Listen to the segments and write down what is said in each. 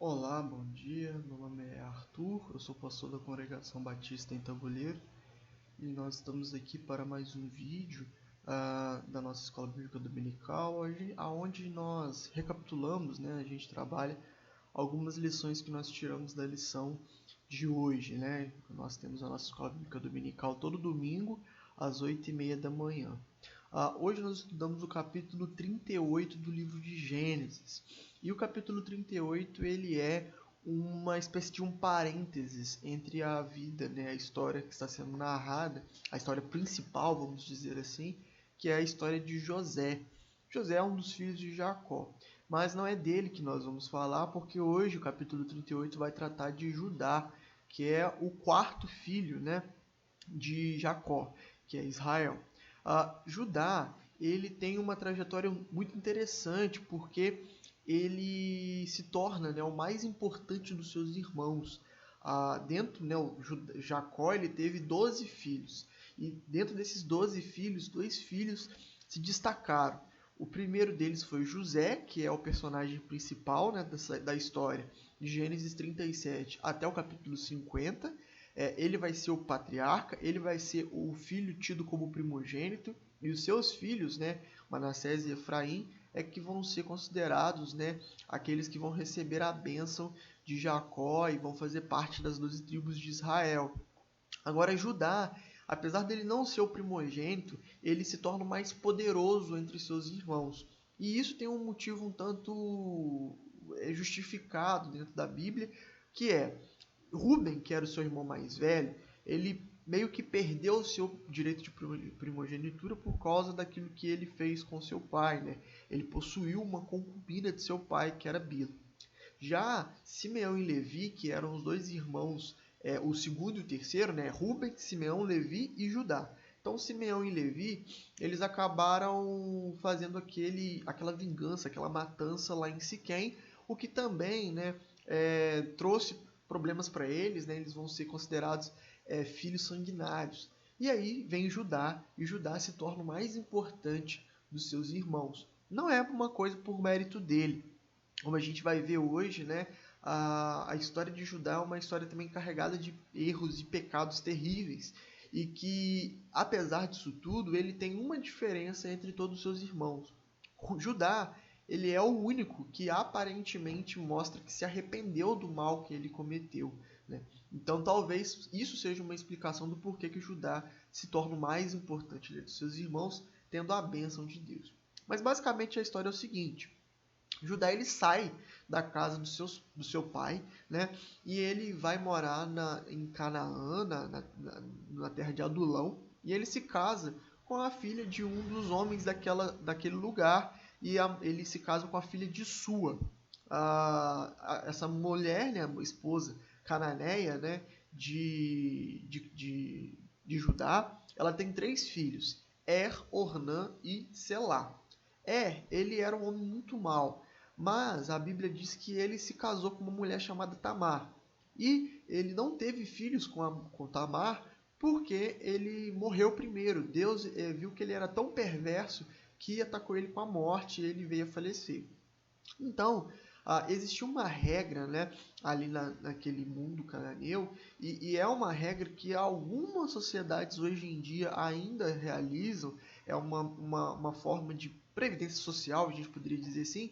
Olá, bom dia. Meu nome é Arthur, eu sou pastor da Congregação Batista em Tabuleiro e nós estamos aqui para mais um vídeo da nossa Escola Bíblica Dominical, onde nós recapitulamos, né, a gente trabalha algumas lições que nós tiramos da lição de hoje. Né? Nós temos a nossa Escola Bíblica Dominical todo domingo às 8h30 da manhã. Hoje nós estudamos o capítulo 38 do livro de Gênesis. E o capítulo 38 ele é uma espécie de um parênteses entre a vida, né, a história que está sendo narrada, a história principal, vamos dizer assim, que é a história de José. José é um dos filhos de Jacó, mas não é dele que nós vamos falar, porque hoje o capítulo 38 vai tratar de Judá, que é o quarto filho, né, de Jacó, que é Israel. Judá, ele tem uma trajetória muito interessante, porque ele se torna, né, o mais importante dos seus irmãos. Né, Jacó ele teve 12 filhos, e dentro desses 12 filhos, 2 filhos se destacaram. O primeiro deles foi José, que é o personagem principal, né, da história, de Gênesis 37 até o capítulo 50. Ele vai ser o patriarca, ele vai ser o filho tido como primogênito, e os seus filhos, né, Manassés e Efraim, que vão ser considerados, né, aqueles que vão receber a bênção de Jacó e vão fazer parte das 12 tribos de Israel. Agora, Judá, apesar dele não ser o primogênito, ele se torna o mais poderoso entre seus irmãos. E isso tem um motivo um tanto justificado dentro da Bíblia, que é Rúben, que era o seu irmão mais velho, ele meio que perdeu o seu direito de primogenitura por causa daquilo que ele fez com seu pai, né? Ele possuiu uma concubina de seu pai, que era Bila. Já Simeão e Levi, que eram os dois irmãos, o segundo e o terceiro, né? Rúben, Simeão, Levi e Judá. Então, Simeão e Levi, eles acabaram fazendo aquela vingança, aquela matança lá em Siquém, o que também, né, trouxe problemas para eles, né? Eles vão ser considerados filhos sanguinários. E aí vem Judá, e Judá se torna o mais importante dos seus irmãos. Não é uma coisa por mérito dele. Como a gente vai ver hoje, né, a história de Judá é uma história também carregada de erros e pecados terríveis. E que, apesar disso tudo, ele tem uma diferença entre todos os seus irmãos. Judá, ele é o único que aparentemente mostra que se arrependeu do mal que ele cometeu. Né? Então, talvez isso seja uma explicação do porquê que Judá se torna o mais importante dos seus irmãos, tendo a bênção de Deus. Mas, basicamente, a história é o seguinte. Judá ele sai da casa do seu pai, né? E ele vai morar em Canaã, na terra de Adulão, e ele se casa com a filha de um dos homens daquele lugar, e ele se casa com a filha de Sua. Essa mulher, né, a esposa cananeia, né, de Judá, ela tem 3 filhos, Ornã e Selá. Ele era um homem muito mau, mas a Bíblia diz que ele se casou com uma mulher chamada Tamar. E ele não teve filhos com Tamar porque ele morreu primeiro. Deus viu que ele era tão perverso que atacou ele com a morte e ele veio a falecer. Então, existia uma regra, né, ali naquele mundo cananeu, e é uma regra que algumas sociedades hoje em dia ainda realizam, é uma forma de previdência social, a gente poderia dizer assim,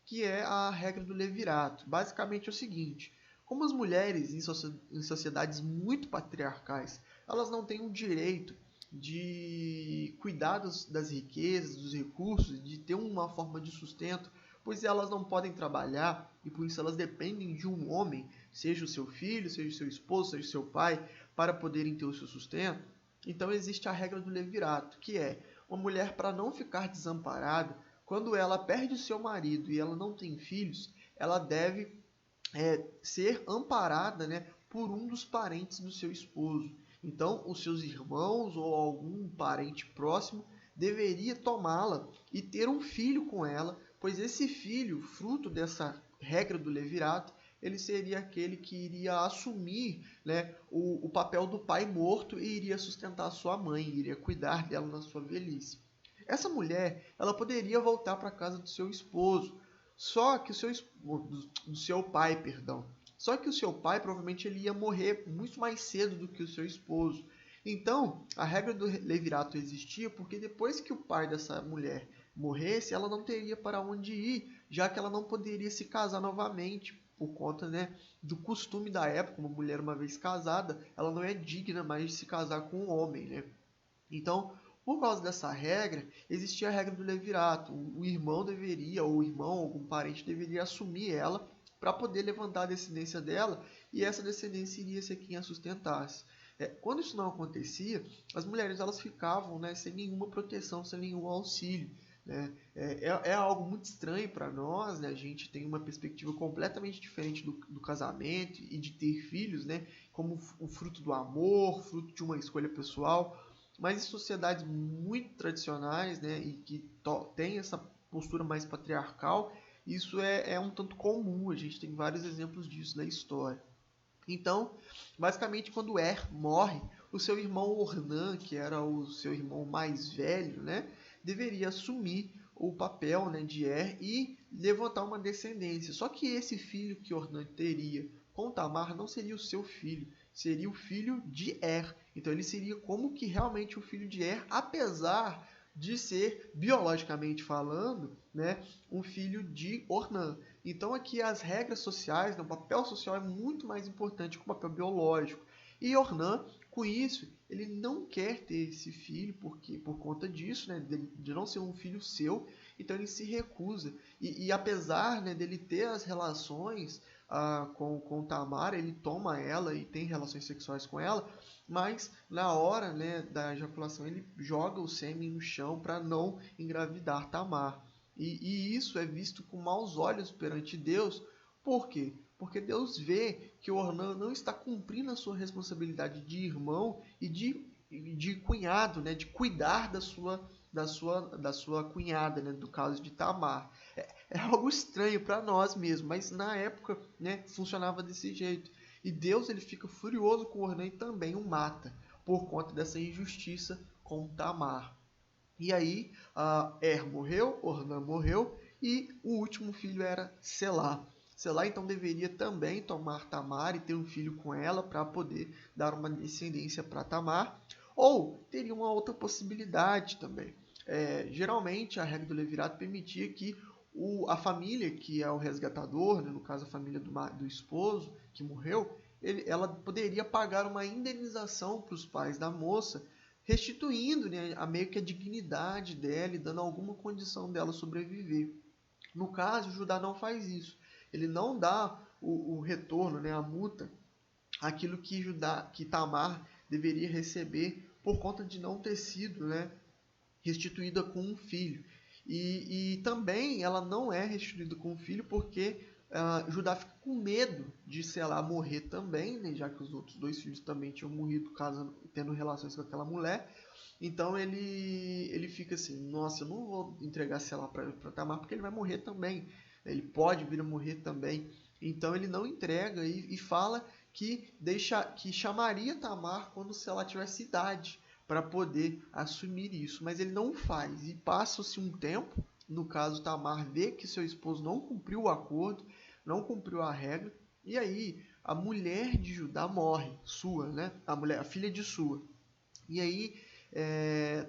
que é a regra do levirato. Basicamente é o seguinte: como as mulheres em sociedades muito patriarcais, elas não têm o direito de cuidar das riquezas, dos recursos, de ter uma forma de sustento, pois elas não podem trabalhar e por isso elas dependem de um homem, seja o seu filho, seja o seu esposo, seja o seu pai, para poderem ter o seu sustento. Então existe a regra do levirato, que é uma mulher, para não ficar desamparada, quando ela perde o seu marido e ela não tem filhos, ela deve ser amparada, né, por um dos parentes do seu esposo. Então, os seus irmãos ou algum parente próximo deveria tomá-la e ter um filho com ela, pois esse filho, fruto dessa regra do levirato, ele seria aquele que iria assumir, né, o papel do pai morto e iria sustentar sua mãe, iria cuidar dela na sua velhice. Essa mulher, ela poderia voltar para a casa do seu esposo, Só que do seu pai, perdão. Só que o seu pai provavelmente ele ia morrer muito mais cedo do que o seu esposo. Então, a regra do levirato existia porque depois que o pai dessa mulher morresse, ela não teria para onde ir, já que ela não poderia se casar novamente por conta, né, do costume da época. Uma mulher uma vez casada, ela não é digna mais de se casar com um homem, né? Então, por causa dessa regra, existia a regra do levirato. O irmão deveria, ou o irmão, algum parente deveria assumir ela para poder levantar a descendência dela e essa descendência iria ser quem a sustentasse. Quando isso não acontecia, as mulheres elas ficavam, né, sem nenhuma proteção, sem nenhum auxílio. Né? É algo muito estranho para nós, né? A gente tem uma perspectiva completamente diferente do casamento e de ter filhos, né? Como o fruto do amor, fruto de uma escolha pessoal. Mas em sociedades muito tradicionais, né, e que tem essa postura mais patriarcal, isso é um tanto comum. A gente tem vários exemplos disso na história. Então, basicamente, quando Er morre, o seu irmão Ornan, que era o seu irmão mais velho, né, deveria assumir o papel, né, de Er e levantar uma descendência. Só que esse filho que Ornan teria com Tamar não seria o seu filho, seria o filho de Er. Então ele seria como que realmente o filho de Er, apesar de ser, biologicamente falando, né, um filho de Ornan. Então aqui as regras sociais, né, o papel social é muito mais importante que o papel biológico. E Ornan, com isso, ele não quer ter esse filho, porque por conta disso, né, de não ser um filho seu, então ele se recusa. E apesar, né, dele ter as relações com Tamar, ele toma ela e tem relações sexuais com ela, mas na hora, né, da ejaculação ele joga o sêmen no chão para não engravidar Tamar. E isso é visto com maus olhos perante Deus. Por quê? Porque Deus vê que Ornan não está cumprindo a sua responsabilidade de irmão e de cunhado, né, de cuidar da sua cunhada, né, do caso de Tamar. É algo estranho para nós mesmo, mas na época, né, funcionava desse jeito. E Deus ele fica furioso com Ornan e também o mata por conta dessa injustiça com Tamar. E aí, Er morreu, Ornan morreu e o último filho era Selá. Selá então deveria também tomar Tamar e ter um filho com ela para poder dar uma descendência para Tamar. Ou teria uma outra possibilidade também. Geralmente a regra do levirato permitia que a família, que é o resgatador, né, no caso a família do esposo que morreu, ela poderia pagar uma indenização para os pais da moça, restituindo, né, meio que a dignidade dela e dando alguma condição dela sobreviver. No caso, Judá não faz isso. Ele não dá o retorno, né, a multa, aquilo que Tamar deveria receber por conta de não ter sido, né, restituída com um filho. E também ela não é restituída com um filho porque Judá fica com medo de Selá morrer também, né, já que os outros dois filhos também tinham morrido tendo relações com aquela mulher. Então ele fica assim, nossa, eu não vou entregar Selá para Tamar porque ele vai morrer também. Ele pode vir a morrer também. Então ele não entrega e fala que chamaria Tamar quando Selá tivesse idade para poder assumir isso, mas ele não faz. E passa-se um tempo, no caso Tamar vê que seu esposo não cumpriu o acordo, não cumpriu a regra, e aí a mulher de Judá morre, Sua, né? A filha de Sua. E aí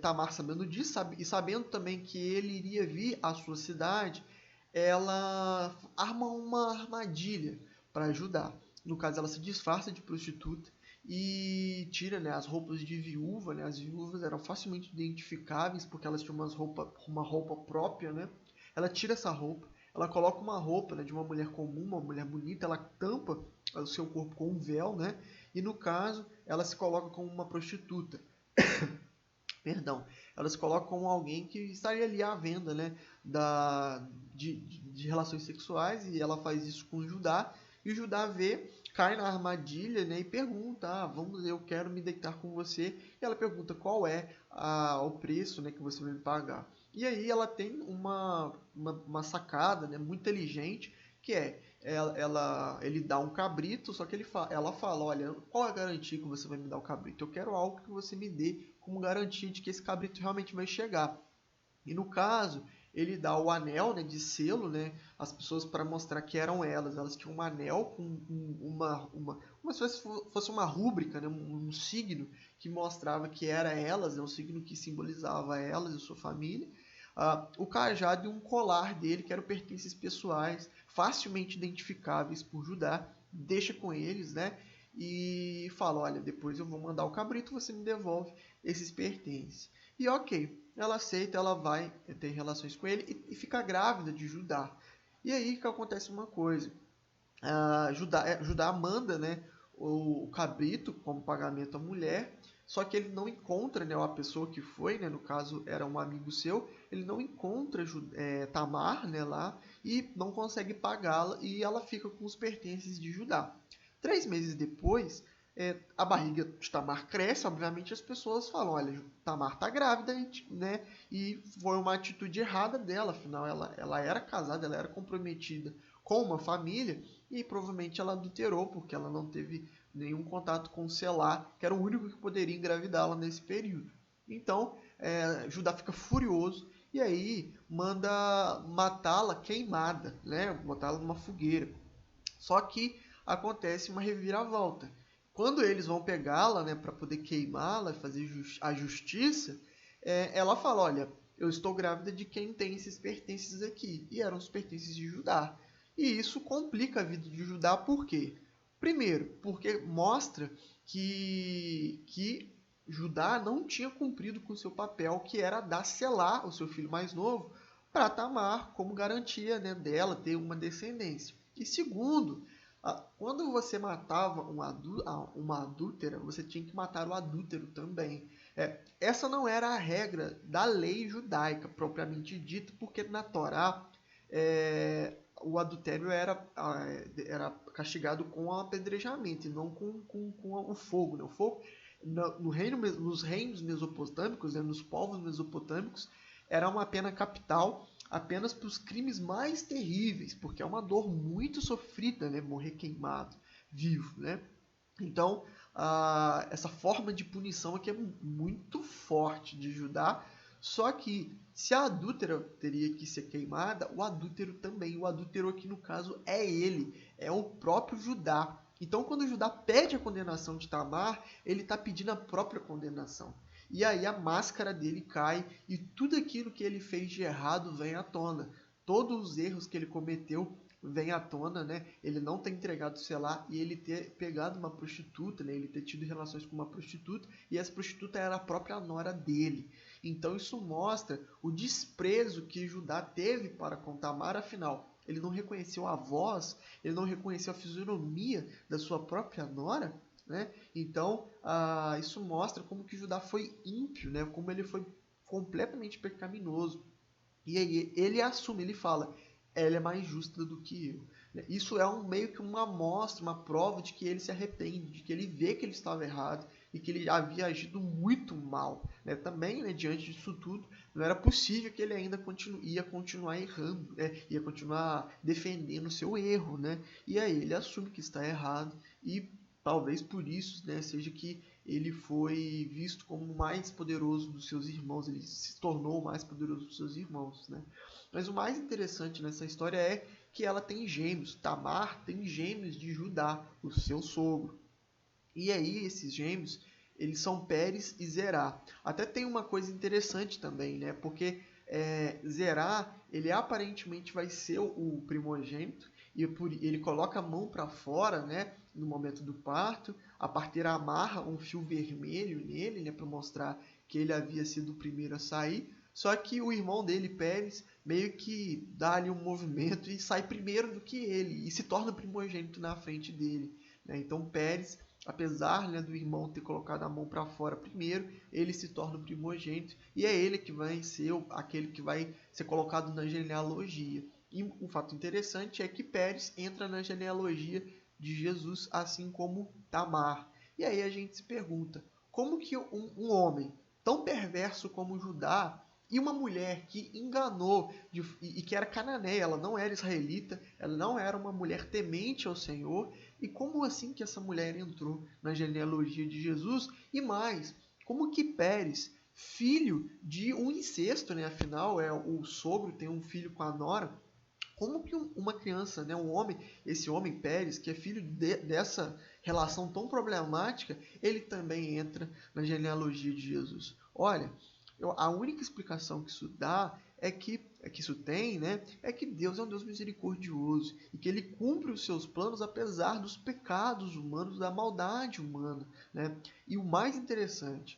Tamar, sabendo disso e sabendo também que ele iria vir à sua cidade, ela arma uma armadilha para Judá. No caso, ela se disfarça de prostituta e tira, né, as roupas de viúva. Né? As viúvas eram facilmente identificáveis porque elas tinham uma roupa própria. Né? Ela tira essa roupa, ela coloca uma roupa, né, de uma mulher comum, uma mulher bonita, ela tampa o seu corpo com um véu, né? E no caso, ela se coloca como uma prostituta. Perdão, ela se coloca como alguém que estaria ali à venda, né, de relações sexuais, e ela faz isso com Judá, e o Judá cai na armadilha, né, e pergunta, eu quero me deitar com você, e ela pergunta qual é o preço, né, que você vai me pagar. E aí ela tem uma sacada, né, muito inteligente, que ele dá um cabrito, só que ela fala, olha, qual é a garantia que você vai me dar o cabrito? Eu quero algo que você me dê como garantia de que esse cabrito realmente vai chegar. E no caso, ele dá o anel, né, de selo, né, às pessoas para mostrar que eram elas. Elas tinham um anel com como se fosse uma rúbrica, né, um signo que mostrava que era elas, né, um signo que simbolizava elas e sua família. O cajado e um colar dele, que eram pertences pessoais, facilmente identificáveis por Judá, deixa com eles, né? E fala, olha, depois eu vou mandar o cabrito, você me devolve esses pertences. E ok, ela aceita, ela vai ter relações com ele e fica grávida de Judá. E aí que acontece uma coisa, Judá manda, né, o cabrito como pagamento à mulher, só que ele não encontra, né, a pessoa que foi, né, no caso era um amigo seu, ele não encontra Tamar, né, lá e não consegue pagá-la e ela fica com os pertences de Judá. 3 meses depois, a barriga de Tamar cresce, obviamente as pessoas falam, olha, Tamar está grávida, né, e foi uma atitude errada dela, afinal ela era casada, ela era comprometida com uma família e provavelmente ela adulterou porque ela não teve nenhum contato com Selá, que era o único que poderia engravidá-la nesse período. Então, Judá fica furioso e aí manda matá-la queimada, né? Botá-la numa fogueira. Só que acontece uma reviravolta. Quando eles vão pegá-la, né, para poder queimá-la, fazer a justiça, ela fala, olha, eu estou grávida de quem tem esses pertences aqui. E eram os pertences de Judá. E isso complica a vida de Judá, por quê? Primeiro, porque mostra que Judá não tinha cumprido com o seu papel, que era dar Selá, o seu filho mais novo, para Tamar, como garantia, né, dela ter uma descendência. E segundo, quando você matava uma adúltera, você tinha que matar o adúltero também. Essa não era a regra da lei judaica, propriamente dita, porque na Torá o adultério era castigado com apedrejamento e não com o fogo. Né? O fogo nos reinos mesopotâmicos, né, nos povos mesopotâmicos, era uma pena capital apenas para os crimes mais terríveis, porque é uma dor muito sofrida, né, morrer queimado, vivo. Né? Então, essa forma de punição aqui é muito forte de Judá, só que se a adúltera teria que ser queimada, o adúltero também. O adúltero aqui no caso é ele, é o próprio Judá. Então, quando Judá pede a condenação de Tamar, ele está pedindo a própria condenação. E aí a máscara dele cai e tudo aquilo que ele fez de errado vem à tona. Todos os erros que ele cometeu vem à tona, né? Ele não ter entregado o Selá e ele ter pegado uma prostituta, né? Ele ter tido relações com uma prostituta e essa prostituta era a própria nora dele. Então isso mostra o desprezo que Judá teve para com Tamar, afinal. Ele não reconheceu a voz, ele não reconheceu a fisionomia da sua própria nora, né? Então isso mostra como que Judá foi ímpio, né? Como ele foi completamente pecaminoso. E aí ele assume, ele fala, ela é mais justa do que eu. Isso é meio que uma amostra, uma prova de que ele se arrepende, de que ele vê que ele estava errado e que ele havia agido muito mal. Né? Também, né, diante disso tudo, não era possível que ele ainda ia continuar errando, né? Ia continuar defendendo o seu erro. Né? E aí ele assume que está errado e talvez por isso, né, seja que ele foi visto como o mais poderoso dos seus irmãos, ele se tornou o mais poderoso dos seus irmãos. Né? Mas o mais interessante nessa história é que ela tem gêmeos. Tamar tem gêmeos de Judá, o seu sogro. E aí esses gêmeos, eles são Pérez e Zerá. Até tem uma coisa interessante também, né? Porque Zerá, ele aparentemente vai ser o primogênito, e ele coloca a mão para fora, né, no momento do parto. A parteira amarra um fio vermelho nele, né, para mostrar que ele havia sido o primeiro a sair. Só que o irmão dele, Pérez, meio que dá ali um movimento e sai primeiro do que ele, e se torna primogênito na frente dele. Né? Então Pérez, apesar, né, do irmão ter colocado a mão para fora primeiro, ele se torna o primogênito e é ele que vai ser aquele que vai ser colocado na genealogia. E um fato interessante é que Pérez entra na genealogia de Jesus, assim como Tamar. E aí a gente se pergunta, como que um homem tão perverso como Judá e uma mulher que enganou e que era cananeia, ela não era israelita, ela não era uma mulher temente ao Senhor, e como assim que essa mulher entrou na genealogia de Jesus? E mais, como que Pérez, filho de um incesto, né? Afinal, o sogro tem um filho com a nora. Como que uma criança, né, um homem, esse homem Pérez, que é filho dessa relação tão problemática, ele também entra na genealogia de Jesus? Olha, a única explicação que isso dá que isso tem, né, é que Deus é um Deus misericordioso e que ele cumpre os seus planos apesar dos pecados humanos, da maldade humana, né? E o mais interessante,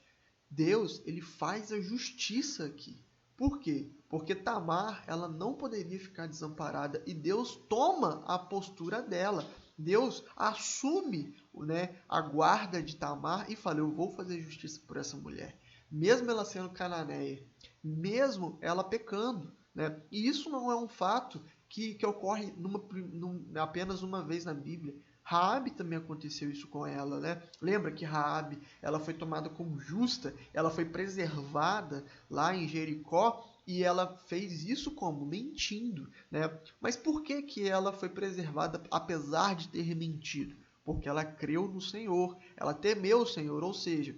Deus, ele faz a justiça aqui. Por quê? Porque Tamar, ela não poderia ficar desamparada e Deus toma a postura dela. Deus assume, né, a guarda de Tamar e fala: eu vou fazer justiça por essa mulher, mesmo ela sendo cananeia, mesmo ela pecando, né? E isso não é um fato que ocorre apenas uma vez na Bíblia. Raabe também aconteceu isso com ela, né? Lembra que Raabe, ela foi tomada como justa, ela foi preservada lá em Jericó e ela fez isso como? Mentindo, né? Mas por que ela foi preservada apesar de ter mentido? Porque ela creu no Senhor, ela temeu o Senhor, ou seja,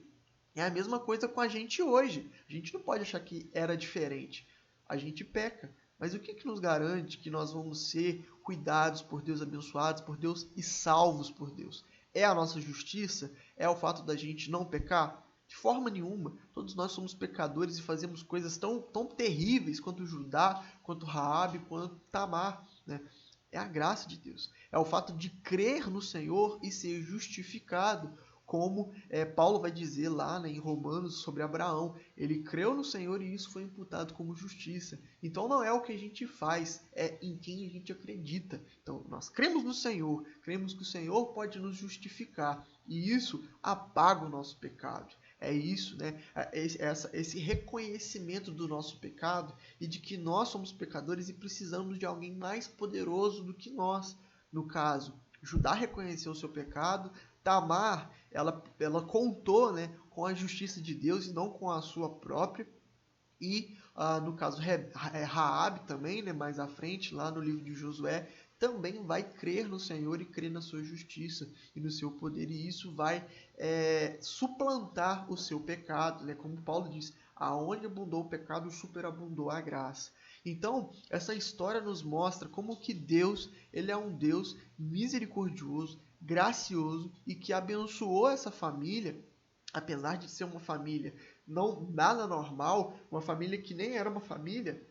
é a mesma coisa com a gente hoje. A gente não pode achar que era diferente. A gente peca. Mas o que nos garante que nós vamos ser cuidados por Deus, abençoados por Deus e salvos por Deus? É a nossa justiça? É o fato da gente não pecar? De forma nenhuma. Todos nós somos pecadores e fazemos coisas tão terríveis quanto Judá, quanto Raabe, quanto Tamar, né? É a graça de Deus. É o fato de crer no Senhor e ser justificado, como Paulo vai dizer lá, né, em Romanos sobre Abraão. Ele creu no Senhor e isso foi imputado como justiça. Então não é o que a gente faz, é em quem a gente acredita. Então nós cremos no Senhor, cremos que o Senhor pode nos justificar e isso apaga o nosso pecado. É isso, né? Esse reconhecimento do nosso pecado e de que nós somos pecadores e precisamos de alguém mais poderoso do que nós. No caso, Judá reconheceu o seu pecado, Tamar, ela contou, né, com a justiça de Deus e não com a sua própria. E, no caso, Raabe também, né, mais à frente, lá no livro de Josué, também vai crer no Senhor e crer na sua justiça e no seu poder. E isso vai suplantar o seu pecado, né? Como Paulo diz, aonde abundou o pecado, superabundou a graça. Então, essa história nos mostra como que Deus, ele é um Deus misericordioso, gracioso e que abençoou essa família, apesar de ser uma família não nada normal, uma família que nem era uma família.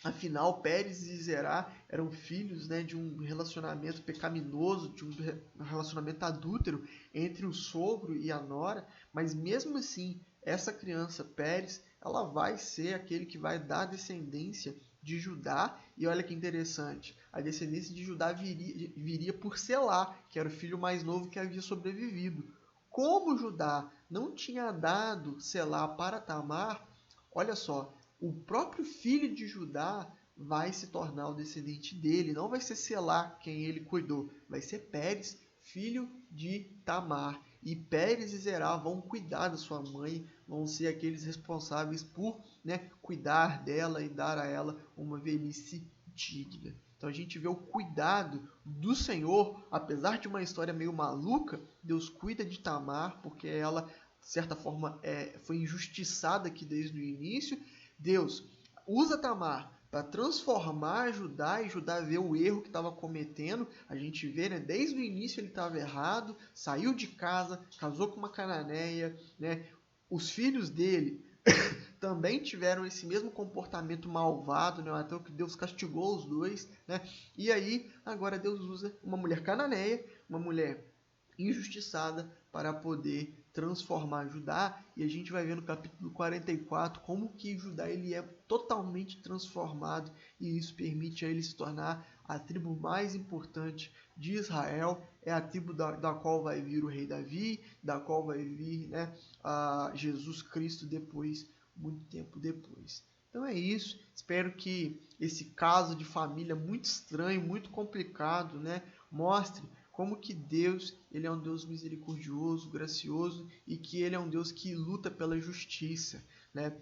Afinal, Pérez e Zerá eram filhos, né, de um relacionamento pecaminoso, de um relacionamento adúltero entre o sogro e a nora, mas mesmo assim, essa criança, Pérez, ela vai ser aquele que vai dar descendência de Judá, e olha que interessante, a descendência de Judá viria por Selá, que era o filho mais novo que havia sobrevivido. Como Judá não tinha dado Selá para Tamar, olha só, o próprio filho de Judá vai se tornar o descendente dele. Não vai ser Selá quem ele cuidou, vai ser Pérez, filho de Tamar. E Pérez e Zerá vão cuidar da sua mãe, vão ser aqueles responsáveis por, né, cuidar dela e dar a ela uma velhice digna. Então a gente vê o cuidado do Senhor, apesar de uma história meio maluca, Deus cuida de Tamar, porque ela, de certa forma, foi injustiçada aqui desde o início. Deus usa Tamar para transformar Judá e Judá vê o erro que estava cometendo. A gente vê, né, desde o início ele estava errado, saiu de casa, casou com uma cananeia, né? Os filhos dele também tiveram esse mesmo comportamento malvado, né? Até que Deus castigou os dois, né? E aí, agora Deus usa uma mulher cananeia, uma mulher injustiçada, para poder transformar Judá, e a gente vai ver no capítulo 44 como que Judá ele é totalmente transformado, e isso permite a ele se tornar a tribo mais importante de Israel. É a tribo da qual vai vir o rei Davi, da qual vai vir, né, a Jesus Cristo depois, muito tempo depois. Então é isso, espero que esse caso de família muito estranho, muito complicado, né, mostre como que Deus, ele é um Deus misericordioso, gracioso, e que ele é um Deus que luta pela justiça, né?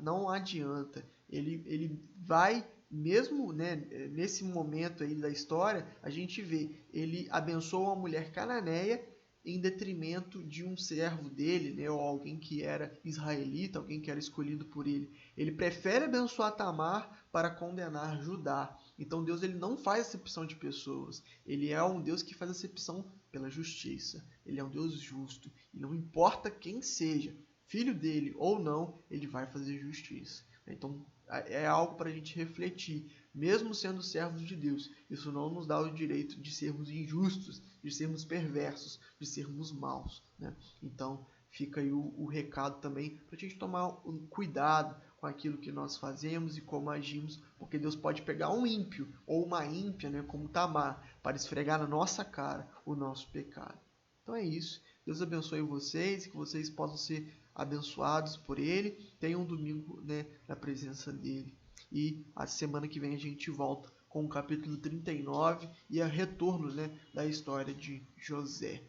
Não adianta, ele vai, mesmo, né, nesse momento aí da história, a gente vê, ele abençoa uma mulher cananeia em detrimento de um servo dele, né, ou alguém que era israelita, alguém que era escolhido por ele. Ele prefere abençoar Tamar para condenar Judá. Então Deus ele não faz acepção de pessoas. Ele é um Deus que faz acepção pela justiça. Ele é um Deus justo. E não importa quem seja, filho dele ou não, ele vai fazer justiça. Então é algo para a gente refletir. Mesmo sendo servos de Deus, isso não nos dá o direito de sermos injustos, de sermos perversos, de sermos maus, né? Então fica aí o recado também para a gente tomar um cuidado com aquilo que nós fazemos e como agimos, porque Deus pode pegar um ímpio ou uma ímpia, né, como Tamar, para esfregar na nossa cara o nosso pecado. Então é isso. Deus abençoe vocês, que vocês possam ser abençoados por Ele. Tenham um domingo, né, na presença dEle. E a semana que vem a gente volta com o capítulo 39 e a retorno, né, da história de José.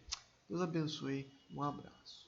Deus abençoe. Um abraço.